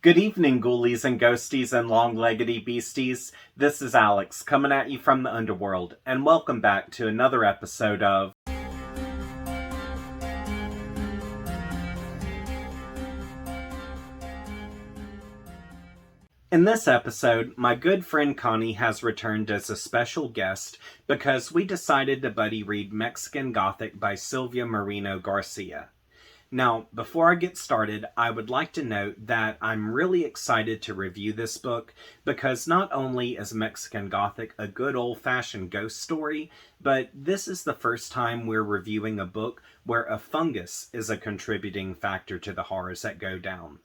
Good evening, ghoulies and ghosties and long-leggedy beasties. This is Alex, coming at you from the underworld, and welcome back to another episode of... In this episode, my good friend Connie has returned as a special guest because we decided to buddy read Mexican Gothic by Sylvia Moreno Garcia. Now, before I get started, I would like to note that I'm really excited to review this book because not only is Mexican Gothic a good old-fashioned ghost story, but this is the first time we're reviewing a book where a fungus is a contributing factor to the horrors that go down.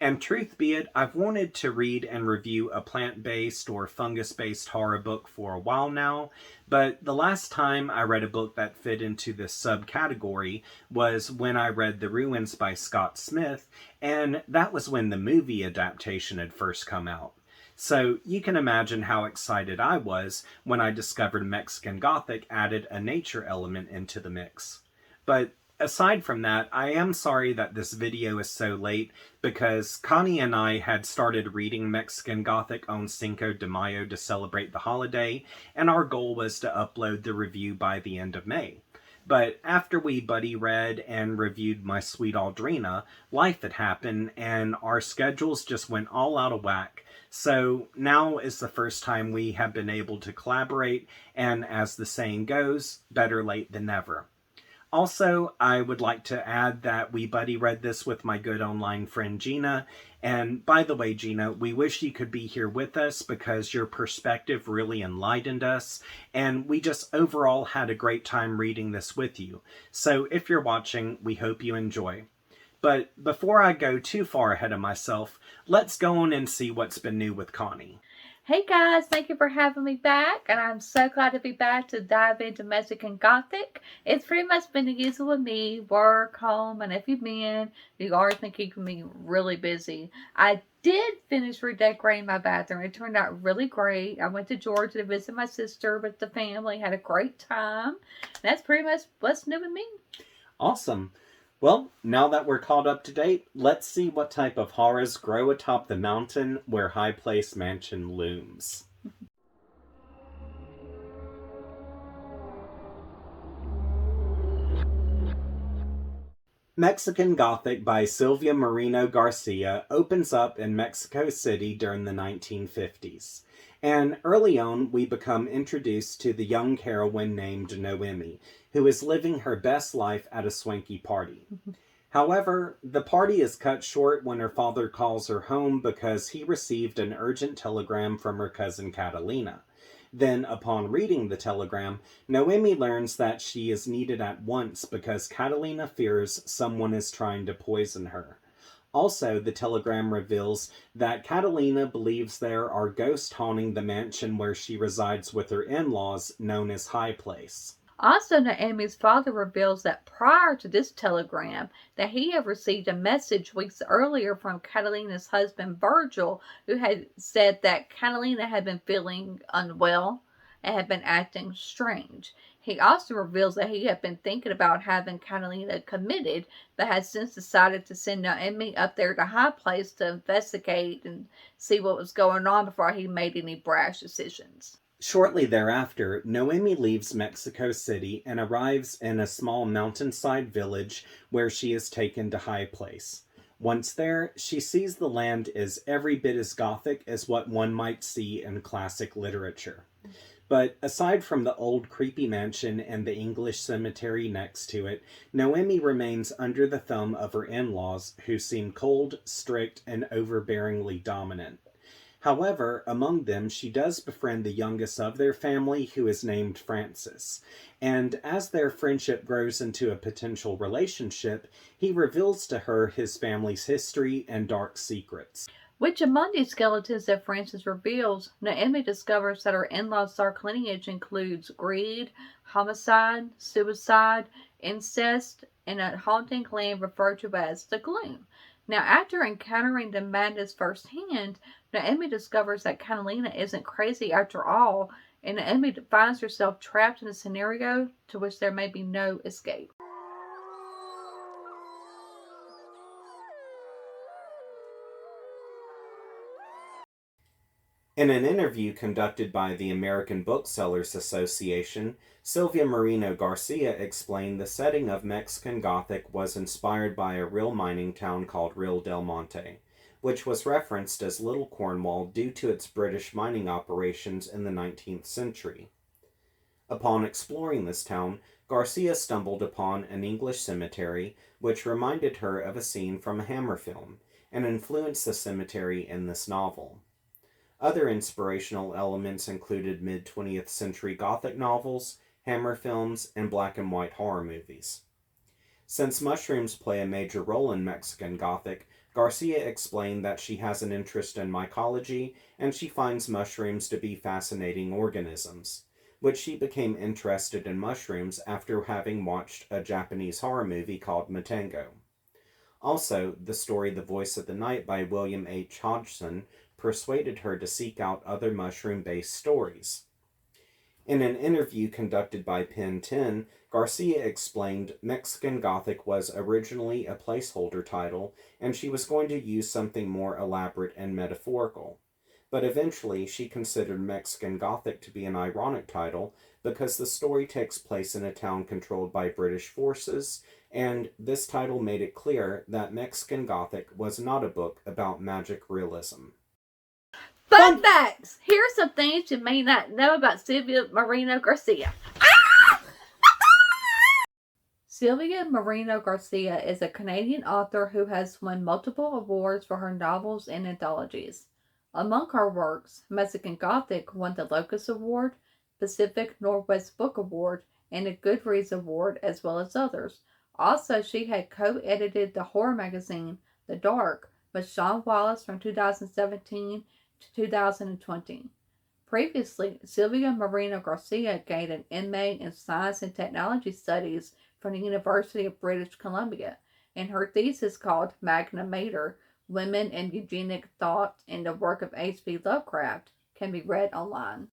And truth be it, I've wanted to read and review a plant-based or fungus-based horror book for a while now, but the last time I read a book that fit into this subcategory was when I read The Ruins by Scott Smith, and that was when the movie adaptation had first come out. So you can imagine how excited I was when I discovered Mexican Gothic added a nature element into the mix. But aside from that, I am sorry that this video is so late because Connie and I had started reading Mexican Gothic on Cinco de Mayo to celebrate the holiday, and our goal was to upload the review by the end of May. But after we buddy read and reviewed My Sweet Aldrina, life had happened and our schedules just went all out of whack. So now is the first time we have been able to collaborate, and as the saying goes, better late than never. Also, I would like to add that we buddy read this with my good online friend Gina, and by the way, Gina, we wish you could be here with us because your perspective really enlightened us, and we just overall had a great time reading this with you. So if you're watching, we hope you enjoy. But before I go too far ahead of myself, let's go on and see what's been new with Connie. Hey guys, thank you for having me back, and I'm so glad to be back to dive into Mexican Gothic. It's pretty much been the usual with me, work, home, and if you've been, you always been keeping me really busy. I did finish redecorating my bathroom. It turned out really great. I went to Georgia to visit my sister with the family, had a great time. That's pretty much what's new with me. Awesome. Well, now that we're caught up to date, let's see what type of horrors grow atop the mountain where High Place Mansion looms. Mexican Gothic by Sylvia Moreno Garcia opens up in Mexico City during the 1950s. And early on, we become introduced to the young heroine named Noemi, who is living her best life at a swanky party. However, the party is cut short when her father calls her home because he received an urgent telegram from her cousin Catalina. Then, upon reading the telegram, Noemi learns that she is needed at once because Catalina fears someone is trying to poison her. Also, the telegram reveals that Catalina believes there are ghosts haunting the mansion where she resides with her in-laws, known as High Place. Also, Naomi's father reveals that prior to this telegram, that he had received a message weeks earlier from Catalina's husband Virgil, who had said that Catalina had been feeling unwell and had been acting strange. He also reveals that he had been thinking about having Catalina committed, but had since decided to send Naomi up there to High Place to investigate and see what was going on before he made any brash decisions. Shortly thereafter, Noemi leaves Mexico City and arrives in a small mountainside village where she is taken to High Place. Once there, she sees the land is every bit as Gothic as what one might see in classic literature. But aside from the old creepy mansion and the English cemetery next to it, Noemi remains under the thumb of her in-laws, who seem cold, strict, and overbearingly dominant. However, among them, she does befriend the youngest of their family, who is named Francis. And as their friendship grows into a potential relationship, he reveals to her his family's history and dark secrets. Which among these skeletons that Francis reveals, Naomi discovers that her in-law's dark lineage includes greed, homicide, suicide, incest, and a haunting land referred to as the Gloom. Now, after encountering the madness firsthand, Naomi discovers that Catalina isn't crazy after all, and Naomi finds herself trapped in a scenario to which there may be no escape. In an interview conducted by the American Booksellers Association, Sylvia Moreno Garcia explained the setting of Mexican Gothic was inspired by a real mining town called Rio del Monte, which was referenced as Little Cornwall due to its British mining operations in the 19th century. Upon exploring this town, Garcia stumbled upon an English cemetery which reminded her of a scene from a Hammer film and influenced the cemetery in this novel. Other inspirational elements included mid-20th century Gothic novels, Hammer films, and black and white horror movies. Since mushrooms play a major role in Mexican Gothic, Garcia explained that she has an interest in mycology and she finds mushrooms to be fascinating organisms, which she became interested in mushrooms after having watched a Japanese horror movie called Matango. Also, the story The Voice of the Night by William H. Hodgson persuaded her to seek out other mushroom-based stories. In an interview conducted by Pen 10, Garcia explained Mexican Gothic was originally a placeholder title and she was going to use something more elaborate and metaphorical. But eventually she considered Mexican Gothic to be an ironic title because the story takes place in a town controlled by British forces, and this title made it clear that Mexican Gothic was not a book about magic realism. Fun facts! Here are some things you may not know about Sylvia Moreno Garcia. Sylvia Moreno Garcia is a Canadian author who has won multiple awards for her novels and anthologies. Among her works, Mexican Gothic won the Locus Award, Pacific Northwest Book Award, and a Goodreads Award, as well as others. Also, she had co-edited the horror magazine, The Dark, with Sean Wallace from 2017 to 2020. Previously, Sylvia Moreno Garcia gained an MA in Science and Technology Studies from the University of British Columbia, and her thesis called Magna Mater, Women and Eugenic Thought in the Work of H.P. Lovecraft, can be read online.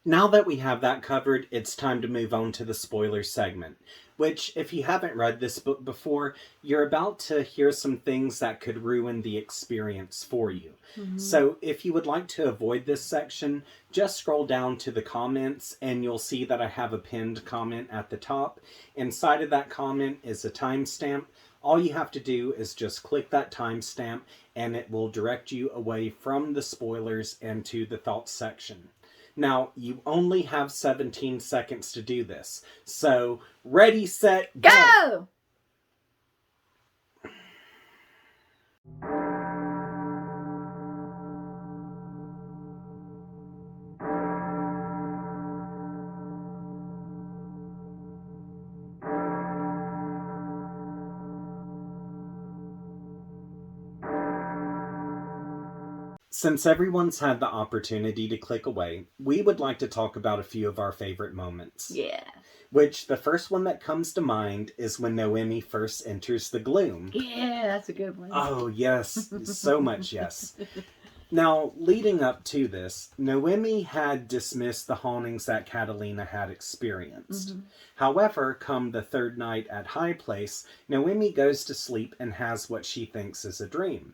Now that we have that covered, it's time to move on to the spoiler segment, which, if you haven't read this book before, you're about to hear some things that could ruin the experience for you. Mm-hmm. So if you would like to avoid this section, just scroll down to the comments and you'll see that I have a pinned comment at the top. Inside of that comment is a timestamp. All you have to do is just click that timestamp and it will direct you away from the spoilers and to the thoughts section. Now, you only have 17 seconds to do this. So, ready, set, go! Since everyone's had the opportunity to click away, we would like to talk about a few of our favorite moments. Yeah. Which, the first one that comes to mind is when Noemi first enters the gloom. Yeah, that's a good one. Oh, yes. So much yes. Now, leading up to this, Noemi had dismissed the hauntings that Catalina had experienced. Mm-hmm. However, come the third night at High Place, Noemi goes to sleep and has what she thinks is a dream.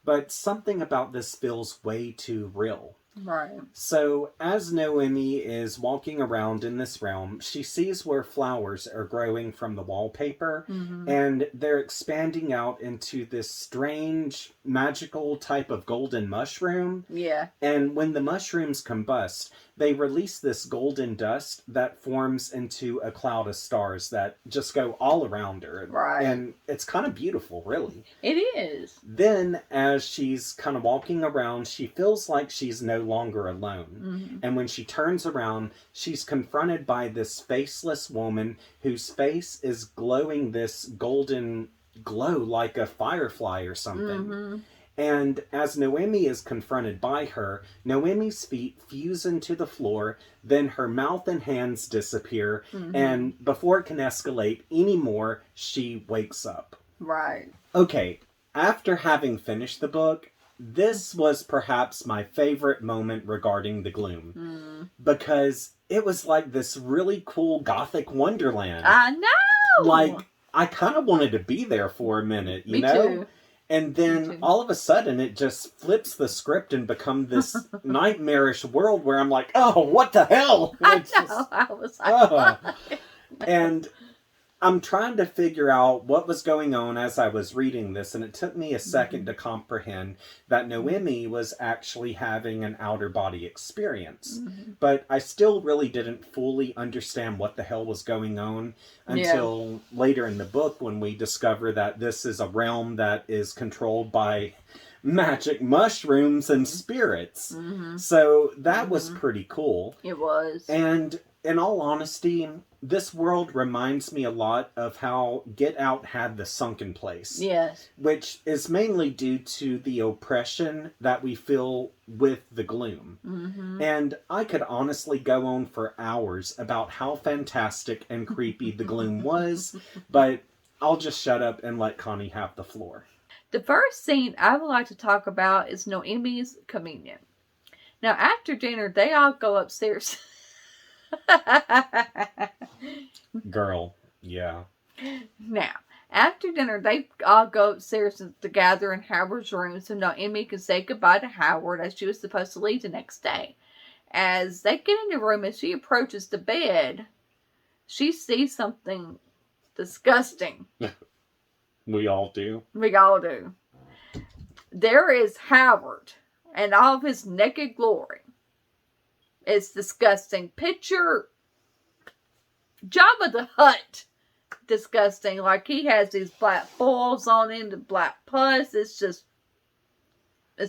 But something about this feels way too real. Right. So, as Noemi is walking around in this realm, she sees where flowers are growing from the wallpaper, mm-hmm. and they're expanding out into this strange, magical type of golden mushroom. Yeah. And when the mushrooms combust, they release this golden dust that forms into a cloud of stars that just go all around her. Right. And it's kind of beautiful, really. It is. Then, as she's kind of walking around, she feels like she's no longer alone. Mm-hmm. And when she turns around, she's confronted by this faceless woman whose face is glowing this golden glow like a firefly or something. Mm-hmm. And as Noemi is confronted by her, Noemi's feet fuse into the floor, then her mouth and hands disappear, mm-hmm. and before it can escalate anymore, she wakes up. Right. Okay, after having finished the book, this was perhaps my favorite moment regarding the gloom. Because it was like this really cool Gothic wonderland. I know! Like, I kind of wanted to be there for a minute, you Me know? too. And then all of a sudden it just flips the script and becomes this nightmarish world where I'm like, oh, what the hell? I was like, And I'm trying to figure out what was going on as I was reading this, and it took me a second to comprehend that Noemi was actually having an outer body experience. But I still really didn't fully understand what the hell was going on until later in the book when we discover that this is a realm that is controlled by magic mushrooms and spirits. So that was pretty cool. It was. And in all honesty, this world reminds me a lot of how Get Out had the sunken place. Yes. Which is mainly due to the oppression that we feel with the gloom. And I could honestly go on for hours about how fantastic and creepy the gloom was, but I'll just shut up and let Connie have the floor. The first scene I would like to talk about is Noemi's communion. Now, after dinner, they all go upstairs. Girl, yeah. Now, after dinner, they all go upstairs to gather in Howard's room so Noemi can say goodbye to Howard as she was supposed to leave the next day. As they get in the room and she approaches the bed, she sees something disgusting. We all do. We all do. There is Howard and all of his naked glory. It's disgusting. Picture Jabba the Hutt. Disgusting. Like he has these black balls on him, the black pus. It's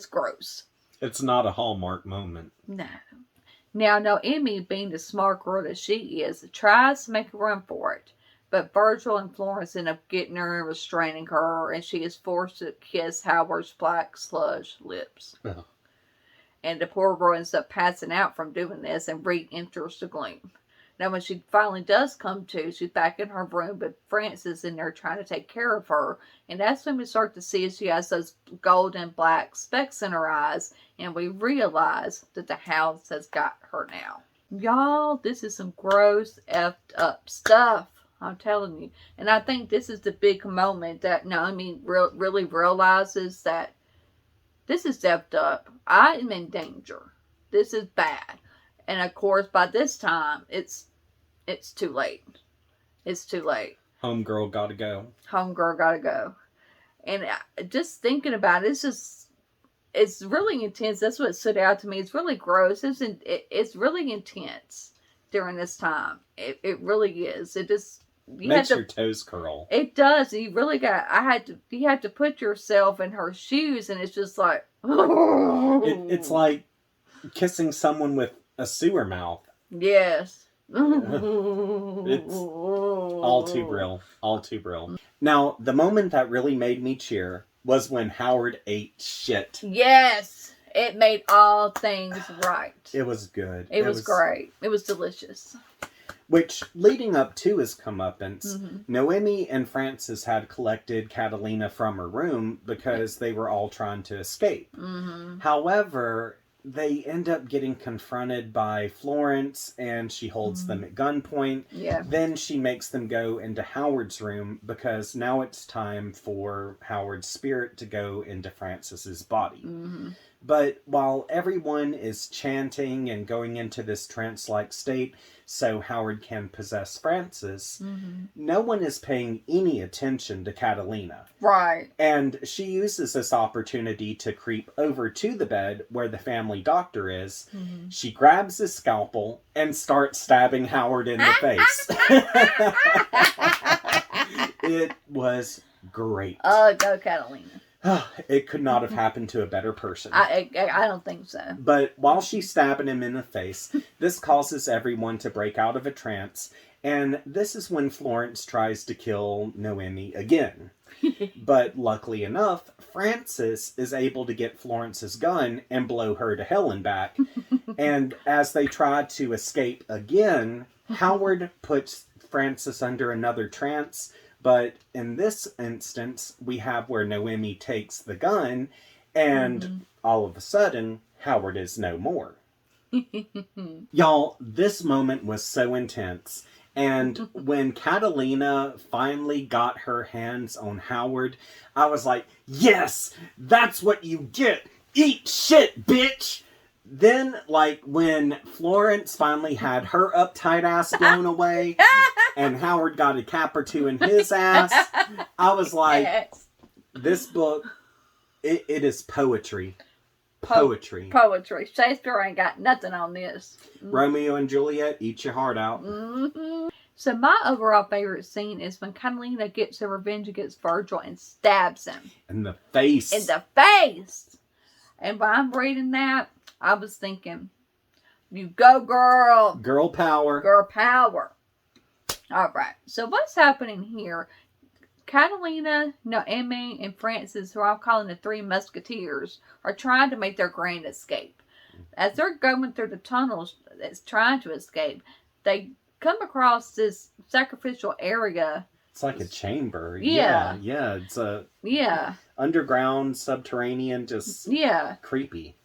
gross. It's not a Hallmark moment. No. Now, Noemi, being the smart girl that she is, tries to make a run for it. But Virgil and Florence end up getting her and restraining her, and she is forced to kiss Howard's black sludge lips. Oh. And the poor girl ends up passing out from doing this and re-enters the gloom. Now, when she finally does come to, she's back in her room, but Frances in there trying to take care of her. And that's when we start to see she has those golden black specks in her eyes, and we realize that the house has got her now. Y'all, this is some gross, effed up stuff. I'm telling you. And I think this is the big moment that Naomi really realizes that this is effed up. I am in danger. This is bad. And of course, by this time, it's too late. It's too late. Homegirl gotta go. Homegirl gotta go. And just thinking about it, it's really intense. That's what stood out to me. It's really gross. It's really intense during this time. It really is. It just... Makes your toes curl. It does. You really you had to put yourself in her shoes, and it's just like... It's like kissing someone with a sewer mouth. Yes. It's all too real. All too real. Now, the moment that really made me cheer was when Howard ate shit. Yes. It made all things right. It was good. It was great. It was delicious. Which, leading up to his comeuppance, Noemi and Frances had collected Catalina from her room because they were all trying to escape. However, they end up getting confronted by Florence, and she holds them at gunpoint. Yeah. Then she makes them go into Howard's room because now it's time for Howard's spirit to go into Frances's body. But while everyone is chanting and going into this trance-like state so Howard can possess Frances, no one is paying any attention to Catalina. Right. And she uses this opportunity to creep over to the bed where the family doctor is. She grabs a scalpel and starts stabbing Howard in the face. It was great. Go Catalina. It could not have happened to a better person. I don't think so. But while she's stabbing him in the face, this causes everyone to break out of a trance, and this is when Florence tries to kill Noemi again. But luckily enough, Frances is able to get Florence's gun and blow her to hell and back. And as they try to escape again, Howard puts Frances under another trance. But in this instance, we have where Noemi takes the gun, and all of a sudden, Howard is no more. Y'all, this moment was so intense, And when Catalina finally got her hands on Howard, I was like, yes, that's what you get. Eat shit, bitch. Then, like, when Florence finally had her uptight ass blown away and Howard got a cap or two in his ass, I was like, Yes. this book, it is poetry. Poetry. Poetry. Shakespeare ain't got nothing on this. Romeo and Juliet, eat your heart out. Mm-hmm. So my overall favorite scene is when Catalina gets her revenge against Virgil and stabs him. In the face. In the face! And when I'm reading that, I was thinking, you go, girl. Girl power. Girl power. Alright, so what's happening here? Catalina, Noemi, and Francis, who I'm calling the Three Musketeers, are trying to make their grand escape. As they're going through the tunnels that's trying to escape, they come across this sacrificial area. It's like a chamber. Yeah. Yeah. It's a Yeah. underground, subterranean, just creepy.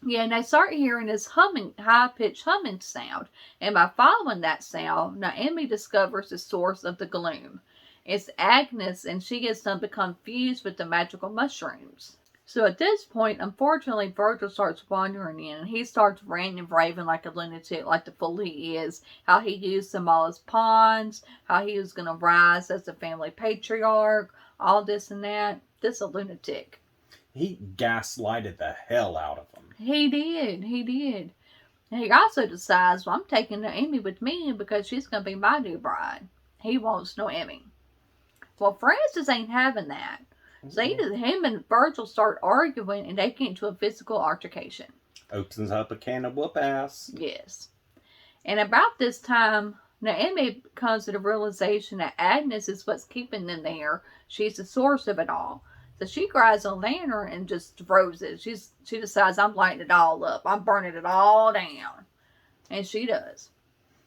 Yeah, and they start hearing this humming, high-pitched humming sound. And by following that sound, Naomi discovers the source of the gloom. It's Agnes, and she gets them become fused with the magical mushrooms. So at this point, unfortunately, Virgil starts wandering in, and he starts ranting and raving like a lunatic, like the fool he is. How he used them all as pawns, how he was going to rise as the family patriarch, all this and that. This is a lunatic. He gaslighted the hell out of them. He did. And he also decides, well, I'm taking Naomi with me because she's going to be my new bride. He wants Naomi. Well, Francis ain't having that. So him and Virgil start arguing, and they get into a physical altercation. Opens up a can of whoop ass. Yes. And about this time, Naomi comes to the realization that Agnes is what's keeping them there. She's the source of it all. So she grabs a lantern and just throws it. She decides, I'm lighting it all up. I'm burning it all down. And she does.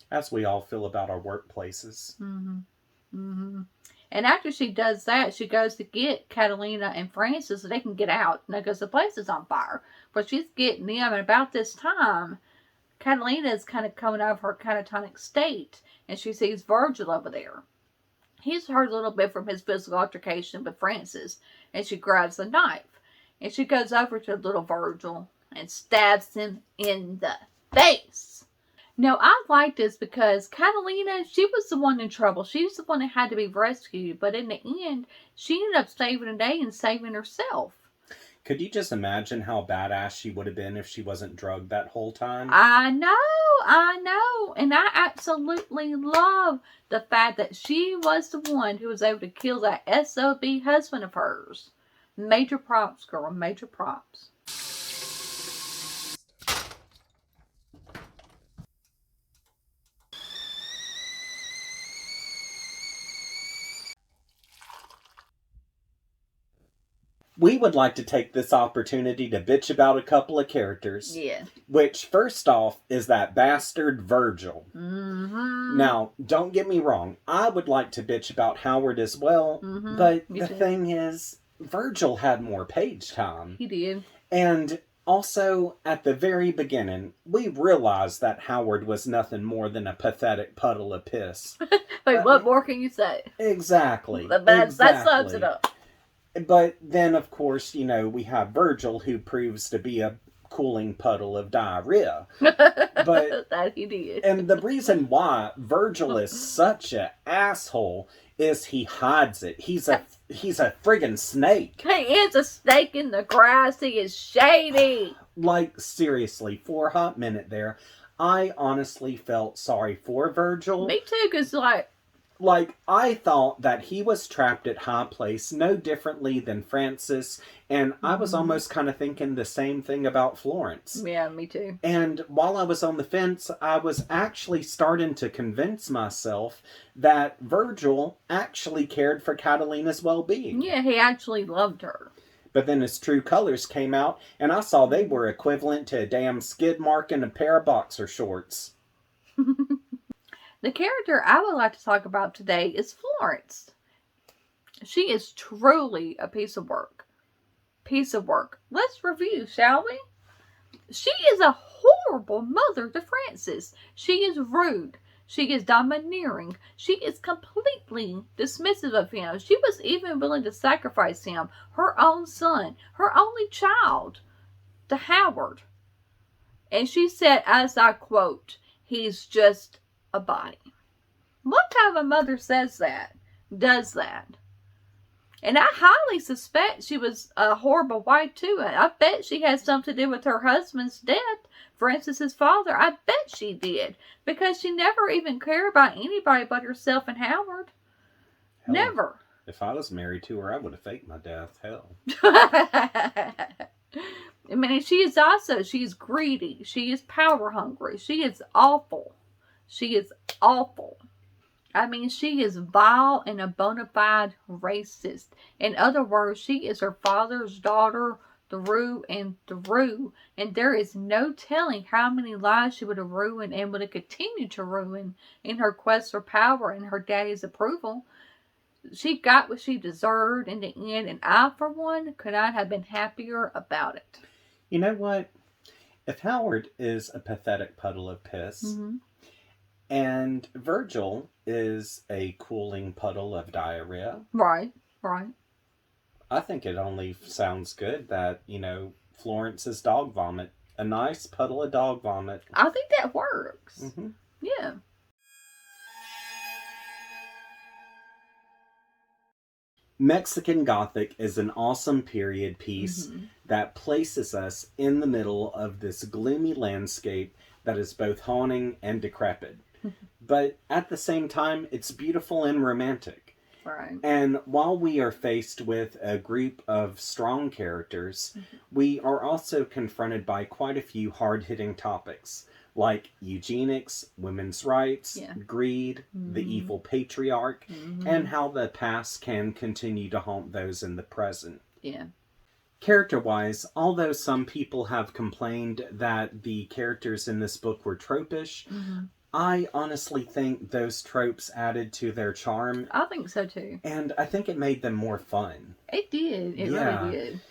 As we all feel about our workplaces. Mm-hmm. Mm-hmm. And after she does that, she goes to get Catalina and Francis so they can get out. Because the place is on fire. But she's getting them. And about this time, Catalina is kind of coming out of her catatonic state. And she sees Virgil over there. He's hurt a little bit from his physical altercation with Francis. And she grabs the knife. And she goes over to little Virgil and stabs him in the face. Now, I like this because Catalina, she was the one in trouble. She was the one that had to be rescued. But in the end, she ended up saving the day and saving herself. Could you just imagine how badass she would have been if she wasn't drugged that whole time? I know. And I absolutely love the fact that she was the one who was able to kill that SOB husband of hers. Major props, girl. Major props. We would like to take this opportunity to bitch about a couple of characters. Yeah. Which, first off, is that bastard Virgil. Mm-hmm. Now, don't get me wrong. I would like to bitch about Howard as well. Mm-hmm. But the thing is, Virgil had more page time. He did. And also, at the very beginning, we realized that Howard was nothing more than a pathetic puddle of piss. Wait, what more can you say? Exactly. That sums it up. But then, of course, we have Virgil, who proves to be a cooling puddle of diarrhea. But that he did. And the reason why Virgil is such an asshole is he hides it. He's a friggin' snake. He is a snake in the grass. He is shady. Like, seriously, for a hot minute there, I honestly felt sorry for Virgil. Me too, because I thought that he was trapped at High Place no differently than Francis, and I was almost kind of thinking the same thing about Florence. Yeah, me too. And while I was on the fence, I was actually starting to convince myself that Virgil actually cared for Catalina's well-being. Yeah, he actually loved her. But then his true colors came out, and I saw they were equivalent to a damn skid mark and a pair of boxer shorts. The character I would like to talk about today is Florence. She is truly a piece of work. Let's review, shall we? She is a horrible mother to Francis. She is rude. She is domineering. She is completely dismissive of him. She was even willing to sacrifice him, her own son, her only child, to Howard. And she said, as I quote, he's just a body. What kind of a mother says that, does that? And I highly suspect she was a horrible wife too. I bet she had something to do with her husband's death. Francis's father, I bet she did. Because she never even cared about anybody but herself and Howard. Hell, Never. If I was married to her, I would have faked my death. Hell. I mean, she is greedy. She is power hungry. She is awful. She is awful. I mean, she is vile and a bona fide racist. In other words, she is her father's daughter through and through. And there is no telling how many lives she would have ruined and would have continued to ruin in her quest for power and her daddy's approval. She got what she deserved in the end, and I, for one, could not have been happier about it. You know what? If Howard is a pathetic puddle of piss, and Virgil is a cooling puddle of diarrhea. Right. I think it only sounds good that, Florence is dog vomit. A nice puddle of dog vomit. I think that works. Mm-hmm. Yeah. Mexican Gothic is an awesome period piece that places us in the middle of this gloomy landscape that is both haunting and decrepit. But at the same time, it's beautiful and romantic. Right. And while we are faced with a group of strong characters, we are also confronted by quite a few hard-hitting topics, like eugenics, women's rights, greed, the evil patriarch, and how the past can continue to haunt those in the present. Yeah. Character-wise, although some people have complained that the characters in this book were tropish, I honestly think those tropes added to their charm. I think so too. And I think it made them more fun. It did. It really did.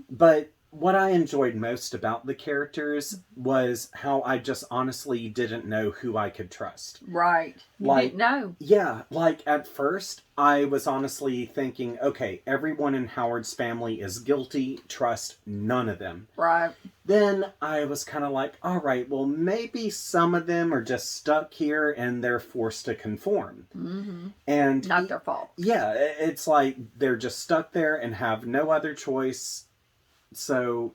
But what I enjoyed most about the characters was how I just honestly didn't know who I could trust. Right. You didn't know. Yeah, at first, I was honestly thinking, okay, everyone in Howard's family is guilty, trust none of them. Right. Then I was kind of like, all right, well, maybe some of them are just stuck here and they're forced to conform. And not their fault. Yeah, it's like they're just stuck there and have no other choice. So,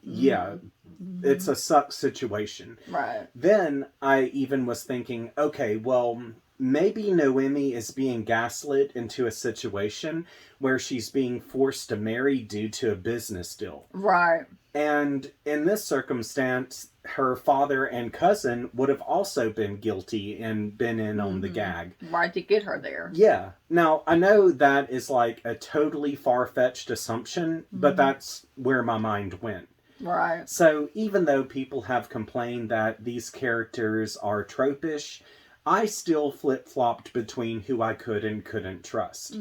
it's a suck situation. Right. Then I even was thinking, okay, well, maybe Noemi is being gaslit into a situation where she's being forced to marry due to a business deal. Right. And in this circumstance, her father and cousin would have also been guilty and been in on the gag. Right, to get her there. Yeah. Now, I know that is like a totally far-fetched assumption, but that's where my mind went. Right. So even though people have complained that these characters are tropish, I still flip-flopped between who I could and couldn't trust.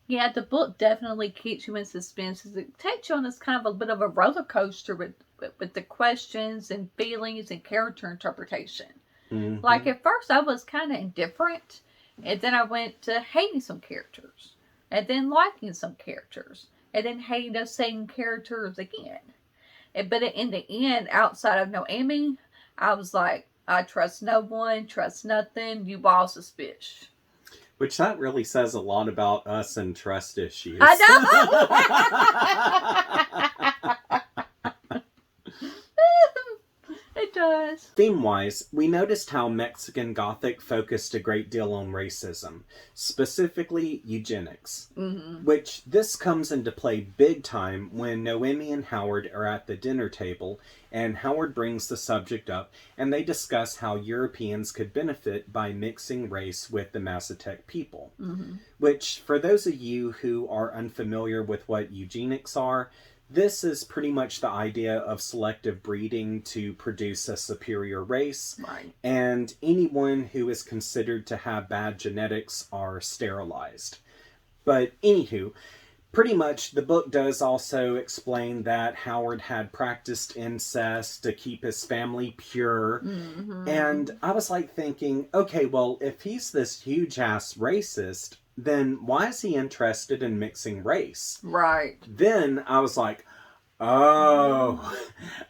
Yeah, the book definitely keeps you in suspense. It takes you on this kind of a bit of a roller coaster with the questions and feelings and character interpretation. Like at first I was kind of indifferent, and then I went to hating some characters, and then liking some characters, and then hating those same characters again. But in the end, outside of Noemi, I was like, I trust no one, trust nothing, you all suspicious. Which that really says a lot about us and trust issues. I know! It does. Theme-wise, we noticed how Mexican Gothic focused a great deal on racism, specifically eugenics, which this comes into play big time when Noemi and Howard are at the dinner table, and Howard brings the subject up, and they discuss how Europeans could benefit by mixing race with the Mazatec people, which, for those of you who are unfamiliar with what eugenics are, this is pretty much the idea of selective breeding to produce a superior race. Right. And anyone who is considered to have bad genetics are sterilized. But anywho, Pretty much, the book does also explain that Howard had practiced incest to keep his family pure. And I was like thinking, okay, well, if he's this huge ass racist, then why is he interested in mixing race? Right. Then I was like, oh,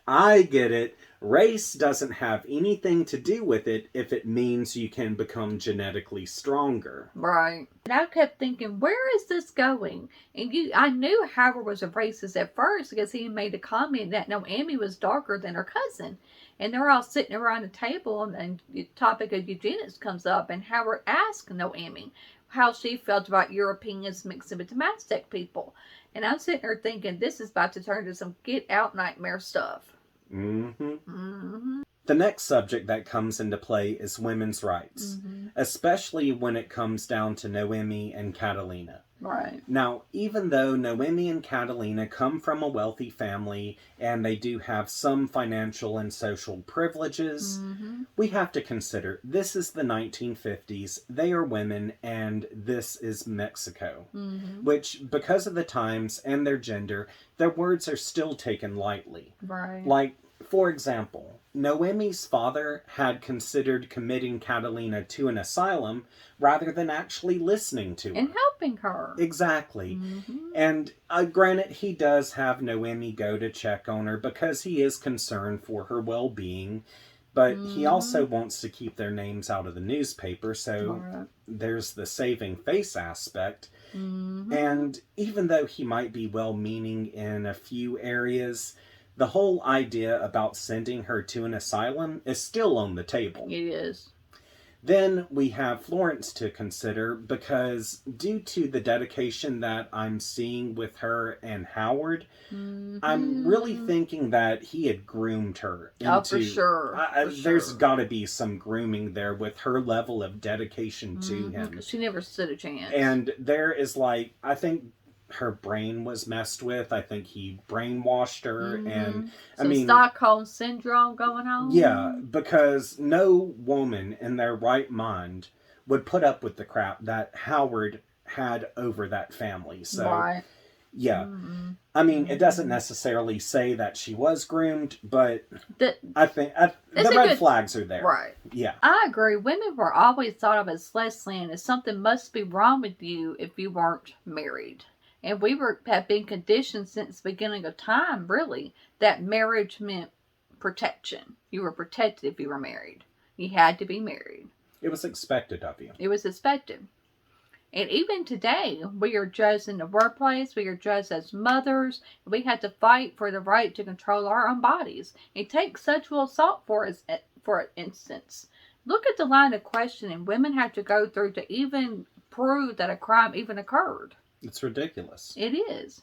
I get it. Race doesn't have anything to do with it if it means you can become genetically stronger. Right. And I kept thinking, where is this going? And I knew Howard was a racist at first because he made a comment that Noemi was darker than her cousin. And they're all sitting around the table, and the topic of eugenics comes up, and Howard asked Noemi how she felt about Europeans mixing with the Aztec people. And I'm sitting there thinking, this is about to turn into some get out nightmare stuff. The next subject that comes into play is women's rights, especially when it comes down to Noemi and Catalina. Right. Now, even though Noemi and Catalina come from a wealthy family and they do have some financial and social privileges, we have to consider this is the 1950s, they are women, and this is Mexico. Which, because of the times and their gender, their words are still taken lightly. Right. Like, for example, Noemi's father had considered committing Catalina to an asylum rather than actually listening to her. And helping her. Exactly. And granted, he does have Noemi go to check on her because he is concerned for her well-being, but he also wants to keep their names out of the newspaper, so there's the saving face aspect. And even though he might be well-meaning in a few areas, the whole idea about sending her to an asylum is still on the table. It is. Then we have Florence to consider because due to the dedication that I'm seeing with her and Howard, I'm really thinking that he had groomed her into... Oh, for sure. There's got to be some grooming there with her level of dedication to him. She never stood a chance. And there is like, I think her brain was messed with. I think he brainwashed her. And I mean, Stockholm syndrome going on. Yeah, because no woman in their right mind would put up with the crap that Howard had over that family. So, yeah. I mean, it doesn't necessarily say that she was groomed, but I think the red flags are there. Right. Yeah. I agree. Women were always thought of as less than, as something must be wrong with you if you weren't married. And we have been conditioned since the beginning of time, really, that marriage meant protection. You were protected if you were married. You had to be married. It was expected of you. It was expected. And even today, we are judged in the workplace. We are judged as mothers. We have to fight for the right to control our own bodies. And take sexual assault for instance. Look at the line of questioning women have to go through to even prove that a crime even occurred. It's ridiculous. It is.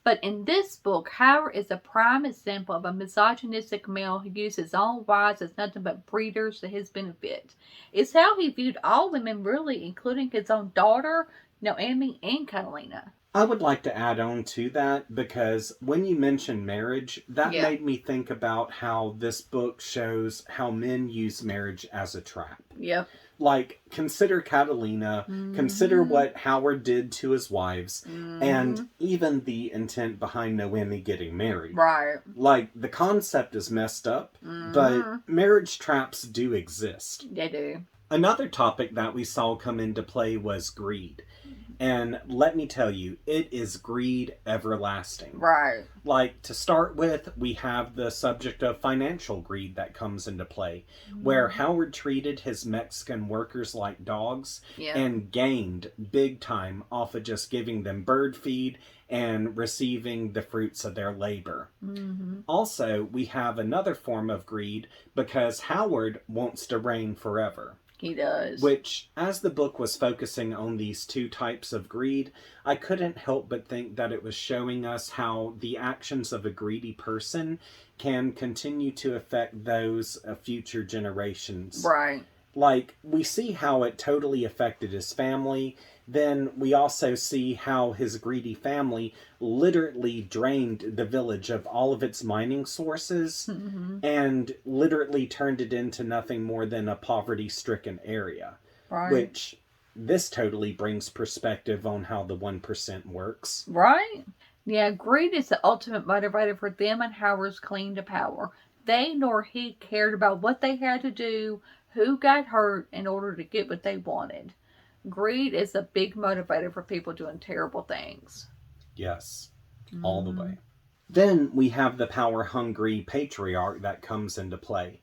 But in this book, Howard is a prime example of a misogynistic male who used his own wives as nothing but breeders to his benefit. It's how he viewed all women, really, including his own daughter, Noemi, and Catalina. I would like to add on to that because when you mentioned marriage, that made me think about how this book shows how men use marriage as a trap. Yep. Like, consider Catalina, consider what Howard did to his wives, and even the intent behind Noemi getting married. Right. Like, the concept is messed up, but marriage traps do exist. They do. Another topic that we saw come into play was greed. And let me tell you, it is greed everlasting. Right. Like, to start with, we have the subject of financial greed that comes into play, where Howard treated his Mexican workers like dogs and gained big time off of just giving them bird feed and receiving the fruits of their labor. Also, we have another form of greed because Howard wants to reign forever. He does. Which, as the book was focusing on these two types of greed, I couldn't help but think that it was showing us how the actions of a greedy person can continue to affect those of future generations. Right. Like, we see how it totally affected his family. Then we also see how his greedy family literally drained the village of all of its mining sources and literally turned it into nothing more than a poverty-stricken area. Right. Which this totally brings perspective on how the 1% works. Right? Yeah, greed is the ultimate motivator for them and Howard's claim to power. They nor he cared about what they had to do, who got hurt in order to get what they wanted. Greed is a big motivator for people doing terrible things. Yes, all the way. Then we have the power-hungry patriarch that comes into play,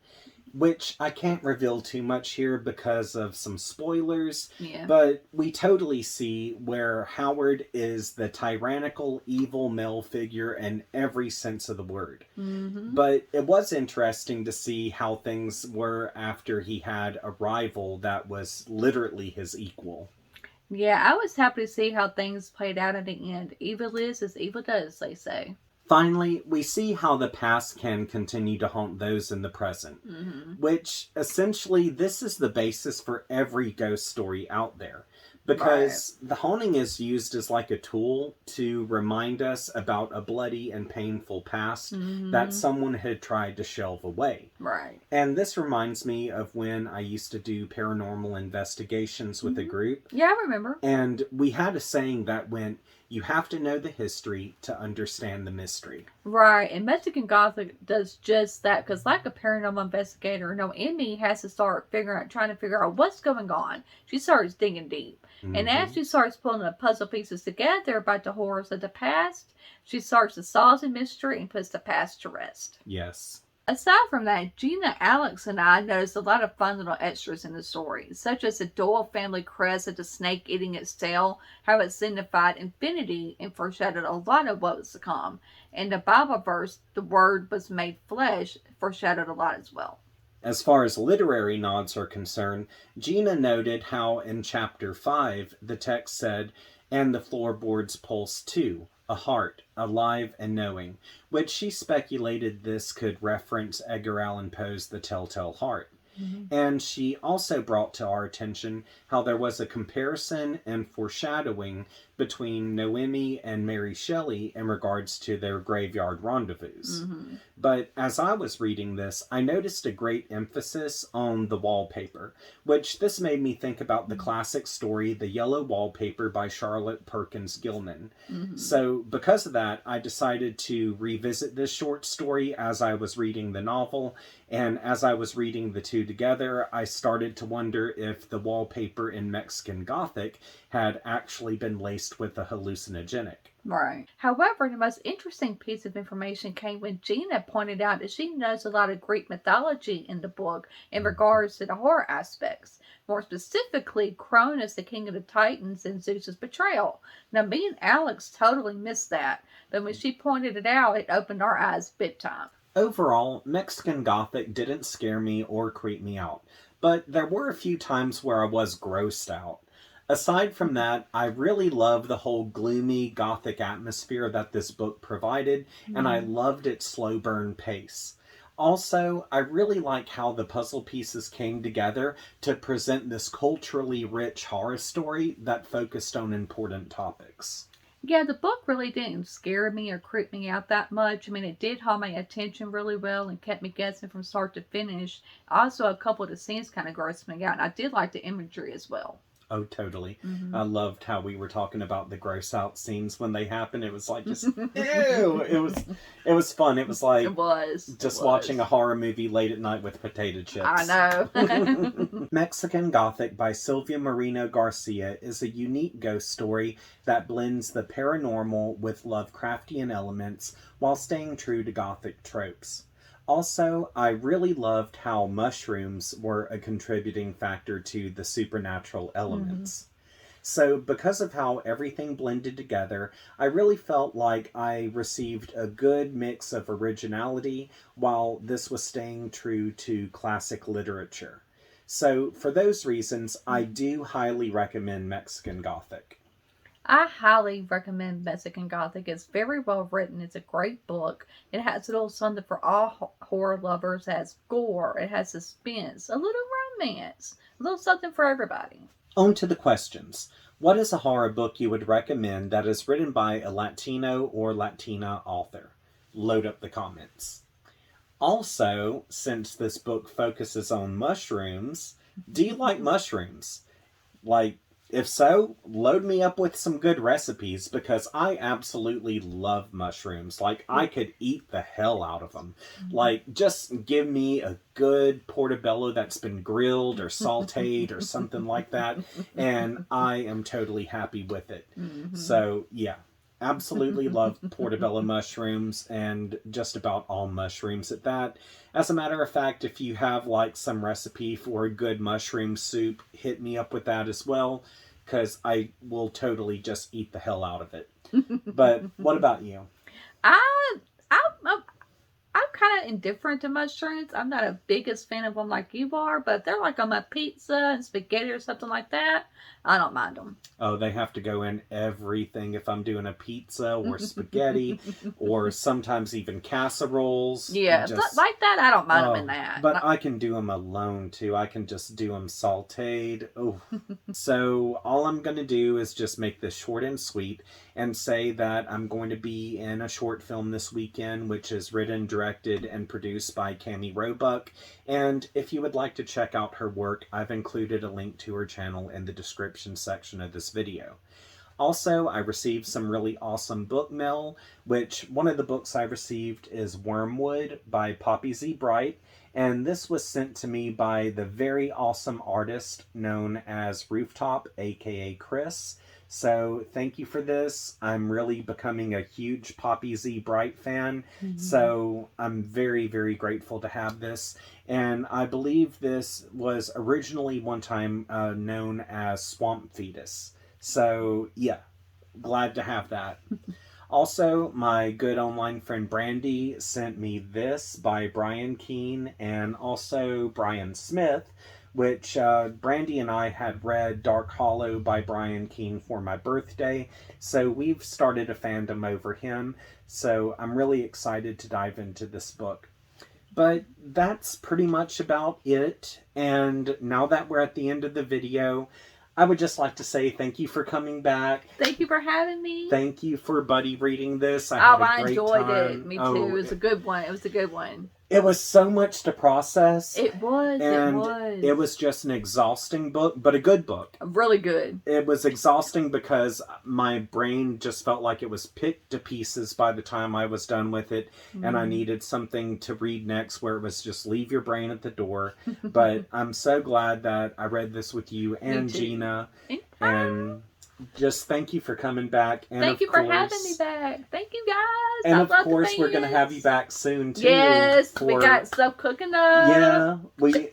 which I can't reveal too much here because of some spoilers, Yeah. but we totally see where Howard is the tyrannical, evil male figure in every sense of the word. Mm-hmm. But it was interesting to see how things were after he had a rival that was literally his equal. Yeah, I was happy to see how things played out at the end. Evil is as evil does, they say. Finally, we see how the past can continue to haunt those in the present, which essentially this is the basis for every ghost story out there. Because the haunting is used as like a tool to remind us about a bloody and painful past that someone had tried to shelve away. Right. And this reminds me of when I used to do paranormal investigations with a group. Yeah, I remember. And we had a saying that went, you have to know the history to understand the mystery. Right, and Mexican Gothic does just that because, like a paranormal investigator, Emmy has to start trying to figure out what's going on. She starts digging deep, and as she starts pulling the puzzle pieces together about the horrors of the past, she starts to solve the mystery and puts the past to rest. Yes. Aside from that, Gina, Alex, and I noticed a lot of fun little extras in the story, such as the Doyle family crest of the snake eating its tail, how it signified infinity and foreshadowed a lot of what was to come. And the Bible verse, the Word was made flesh, foreshadowed a lot as well. As far as literary nods are concerned, Gina noted how in chapter 5 the text said, and the floorboards pulse too, a heart, alive and knowing, which she speculated this could reference Edgar Allan Poe's The Telltale Heart. And she also brought to our attention how there was a comparison and foreshadowing between Noemi and Mary Shelley in regards to their graveyard rendezvous. But as I was reading this, I noticed a great emphasis on the wallpaper, which this made me think about the classic story The Yellow Wallpaper by Charlotte Perkins Gilman. So because of that, I decided to revisit this short story as I was reading the novel, and as I was reading the two together, I started to wonder if the wallpaper in Mexican Gothic had actually been laced with a hallucinogenic. Right. However, the most interesting piece of information came when Gina pointed out that she knows a lot of Greek mythology in the book in regards to the horror aspects. More specifically, Cronus, the king of the Titans, and Zeus's betrayal. Now, me and Alex totally missed that, but when she pointed it out, it opened our eyes big time. Overall, Mexican Gothic didn't scare me or creep me out, but there were a few times where I was grossed out. Aside from that, I really love the whole gloomy Gothic atmosphere that this book provided, and I loved its slow burn pace. Also, I really like how the puzzle pieces came together to present this culturally rich horror story that focused on important topics. Yeah, the book really didn't scare me or creep me out that much. I mean, it did hold my attention really well and kept me guessing from start to finish. Also, a couple of the scenes kind of grossed me out, and I did like the imagery as well. Oh, totally. I loved how we were talking about the gross out scenes when they happened. It was like just ew. It was fun. It was like watching a horror movie late at night with potato chips. I know. Mexican Gothic by Sylvia Moreno Garcia is a unique ghost story that blends the paranormal with Lovecraftian elements while staying true to Gothic tropes. Also, I really loved how mushrooms were a contributing factor to the supernatural elements. So, because of how everything blended together, I really felt like I received a good mix of originality while this was staying true to classic literature. So, for those reasons, I do highly recommend Mexican Gothic. I highly recommend Mexican Gothic. It's very well written. It's a great book. It has a little something for all horror lovers. It has gore. It has suspense. A little romance. A little something for everybody. On to the questions. What is a horror book you would recommend that is written by a Latino or Latina author? Load up the comments. Also, since this book focuses on mushrooms, do you like mushrooms? Like, If so, load me up with some good recipes because I absolutely love mushrooms. Like, I could eat the hell out of them. Like, just give me a good portobello that's been grilled or sauteed or something like that, and I am totally happy with it. So, yeah. Absolutely love portobello mushrooms and just about all mushrooms at that. As a matter of fact, if you have like some recipe for a good mushroom soup, hit me up with that as well, because I will totally just eat the hell out of it. But what about you? I, I'm kind of indifferent to mushrooms. I'm not a biggest fan of them like you are, but if they're like on my pizza and spaghetti or something like that, I don't mind them. Oh, they have to go in everything if I'm doing a pizza or spaghetti or sometimes even casseroles. Yeah, Just, like that, I don't mind them in oh, that. but I can do them alone too. I can just do them sauteed. Oh. So all I'm going to do is just make this short and sweet and say that I'm going to be in a short film this weekend, which is written, directed, and produced by Cami Roebuck. And if you would like to check out her work, I've included a link to her channel in the description section of this video. Also, I received some really awesome book mail, which one of the books I received is Wormwood by Poppy Z. Bright, and this was sent to me by the very awesome artist known as Rooftop, aka Chris. So thank you for this. I'm really becoming a huge Poppy Z. Bright fan, so I'm very, very grateful to have this. And I believe this was originally one time known as Swamp Fetus. So, yeah, glad to have that. Also, my good online friend Brandy sent me this by Brian Keene and also Brian Smith, which Brandy and I had read Dark Hollow by Brian Keene for my birthday, so we've started a fandom over him, so I'm really excited to dive into this book. But that's pretty much about it, and now that we're at the end of the video, I would just like to say thank you for coming back. Thank you for having me. Thank you for buddy reading this. I had a great enjoyed time. it. Me too. It was a good one. It was a good one. It was so much to process. It was. And it was just an exhausting book, but a good book. Really good. It was exhausting because my brain just felt like it was picked to pieces by the time I was done with it, and I needed something to read next where it was just leave your brain at the door. But I'm so glad that I read this with you and Gina, and just thank you for coming back. And thank you for having me back. Thank you guys. And of course, we're going to have you back soon too. Yes, we got stuff cooking up. Yeah,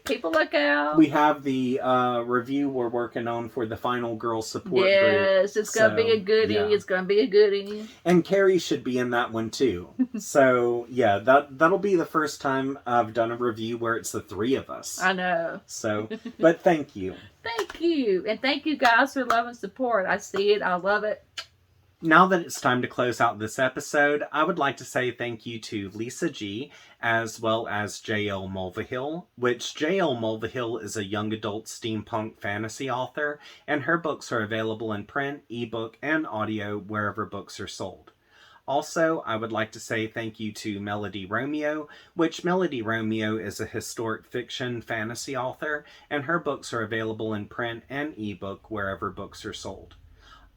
people look out. We have the review we're working on for the Final Girl Support Group. Yes, it's going to be a goodie. Yeah. It's going to be a goodie. And Carrie should be in that one too. So yeah, that'll be the first time I've done a review where it's the three of us. I know. So, but thank you. Thank you. And thank you guys for love and support. I see it. I love it. Now that it's time to close out this episode, I would like to say thank you to Lisa G, as well as J.L. Mulvihill, which J.L. Mulvihill is a young adult steampunk fantasy author, and her books are available in print, ebook, and audio wherever books are sold. Also, I would like to say thank you to Melody Romeo, which Melody Romeo is a historic fiction fantasy author, and her books are available in print and ebook wherever books are sold.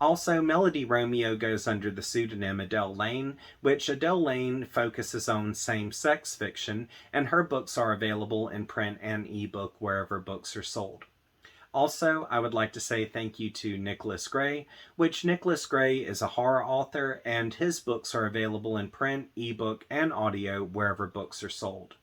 Also, Melody Romeo goes under the pseudonym Adele Lane, which Adele Lane focuses on same-sex fiction, and her books are available in print and ebook wherever books are sold. Also, I would like to say thank you to Nicholas Gray, which Nicholas Gray is a horror author, and his books are available in print, ebook, and audio wherever books are sold.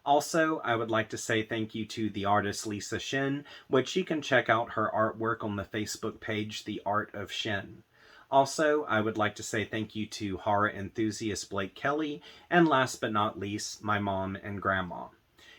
Also, I would like to say thank you to the artist Lisa Shin, which you can check out her artwork on the Facebook page The Art of Shin. Also, I would like to say thank you to horror enthusiast Blake Kelly, and last but not least, my mom and grandma.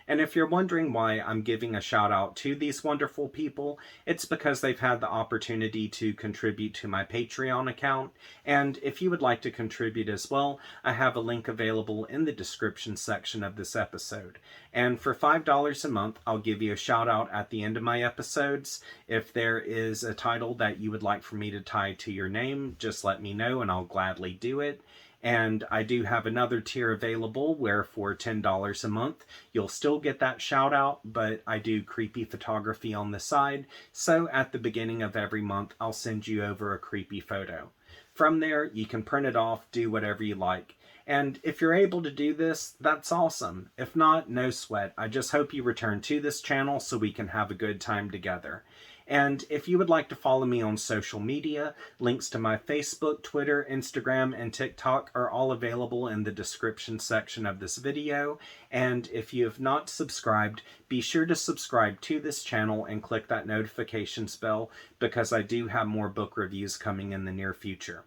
And if you're wondering why I'm giving a shout out to these wonderful people, it's because they've had the opportunity to contribute to my Patreon account. And if you would like to contribute as well, I have a link available in the description section of this episode. And for $5 a month, I'll give you a shout out at the end of my episodes. If there is a title that you would like for me to tie to your name, just let me know and I'll gladly do it. And I do have another tier available where for $10 a month, you'll still get that shout out, but I do creepy photography on the side. So at the beginning of every month, I'll send you over a creepy photo. From there, you can print it off, do whatever you like. And if you're able to do this, that's awesome. If not, no sweat. I just hope you return to this channel so we can have a good time together. And if you would like to follow me on social media, links to my Facebook, Twitter, Instagram, and TikTok are all available in the description section of this video. And if you have not subscribed, be sure to subscribe to this channel and click that notifications bell because I do have more book reviews coming in the near future.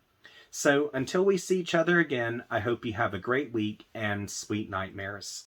So until we see each other again, I hope you have a great week and sweet nightmares.